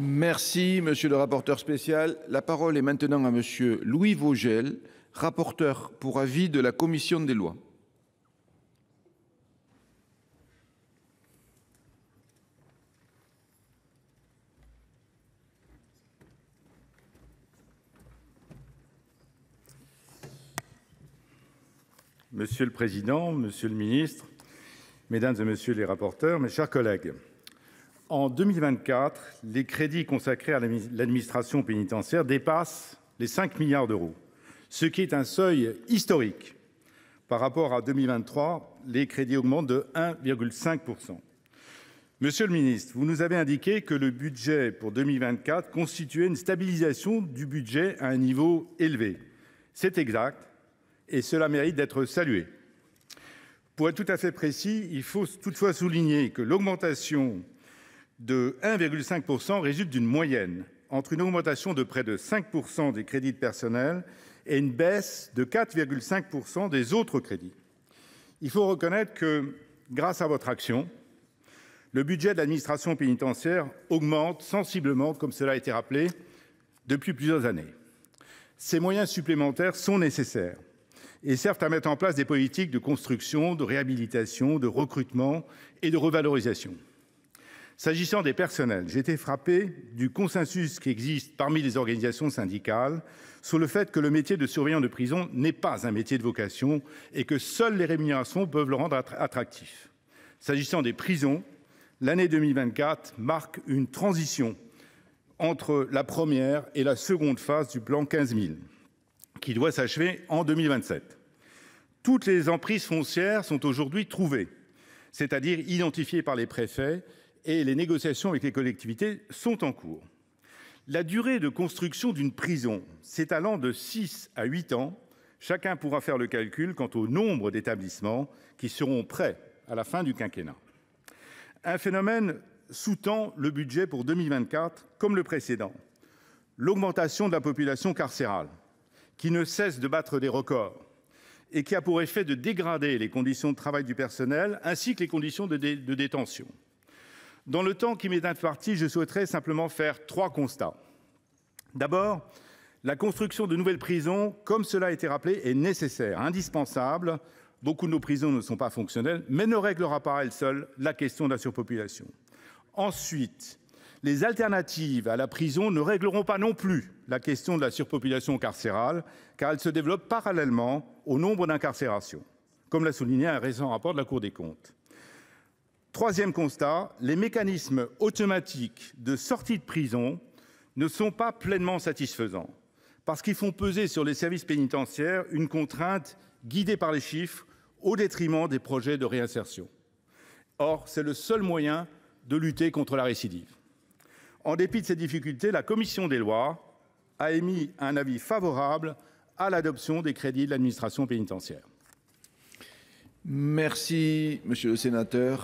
Merci, monsieur le rapporteur spécial. La parole est maintenant à monsieur Louis Vogel, rapporteur pour avis de la commission des lois. Monsieur le Président, Monsieur le Ministre, Mesdames et Messieurs les rapporteurs, mes chers collègues, en 2024, les crédits consacrés à l'administration pénitentiaire dépassent les 5 milliards d'euros, ce qui est un seuil historique. Par rapport à 2023, les crédits augmentent de 1,5%. Monsieur le ministre, vous nous avez indiqué que le budget pour 2024 constituait une stabilisation du budget à un niveau élevé. C'est exact. Et cela mérite d'être salué. Pour être tout à fait précis, il faut toutefois souligner que l'augmentation de 1,5% résulte d'une moyenne entre une augmentation de près de 5% des crédits de personnel et une baisse de 4,5% des autres crédits. Il faut reconnaître que, grâce à votre action, le budget de l'administration pénitentiaire augmente sensiblement, comme cela a été rappelé, depuis plusieurs années. Ces moyens supplémentaires sont nécessaires et servent à mettre en place des politiques de construction, de réhabilitation, de recrutement et de revalorisation. S'agissant des personnels, j'ai été frappé du consensus qui existe parmi les organisations syndicales sur le fait que le métier de surveillant de prison n'est pas un métier de vocation et que seules les rémunérations peuvent le rendre attractif. S'agissant des prisons, l'année 2024 marque une transition entre la première et la seconde phase du plan 15 000. Qui doit s'achever en 2027. Toutes les emprises foncières sont aujourd'hui trouvées, c'est-à-dire identifiées par les préfets, et les négociations avec les collectivités sont en cours. La durée de construction d'une prison s'étalant de 6 à 8 ans, chacun pourra faire le calcul quant au nombre d'établissements qui seront prêts à la fin du quinquennat. Un phénomène sous-tend le budget pour 2024 comme le précédent, l'augmentation de la population carcérale, qui ne cesse de battre des records et qui a pour effet de dégrader les conditions de travail du personnel ainsi que les conditions de détention. Dans le temps qui m'est imparti, je souhaiterais simplement faire 3 constats. D'abord, la construction de nouvelles prisons, comme cela a été rappelé, est nécessaire, indispensable. Beaucoup de nos prisons ne sont pas fonctionnelles, mais ne réglera pas à elle seule la question de la surpopulation. Ensuite, les alternatives à la prison ne régleront pas non plus la question de la surpopulation carcérale, car elle se développe parallèlement au nombre d'incarcérations, comme l'a souligné un récent rapport de la Cour des comptes. Troisième constat, les mécanismes automatiques de sortie de prison ne sont pas pleinement satisfaisants, parce qu'ils font peser sur les services pénitentiaires une contrainte guidée par les chiffres au détriment des projets de réinsertion. Or, c'est le seul moyen de lutter contre la récidive. En dépit de ces difficultés, la commission des lois a émis un avis favorable à l'adoption des crédits de l'administration pénitentiaire. Merci, monsieur le sénateur.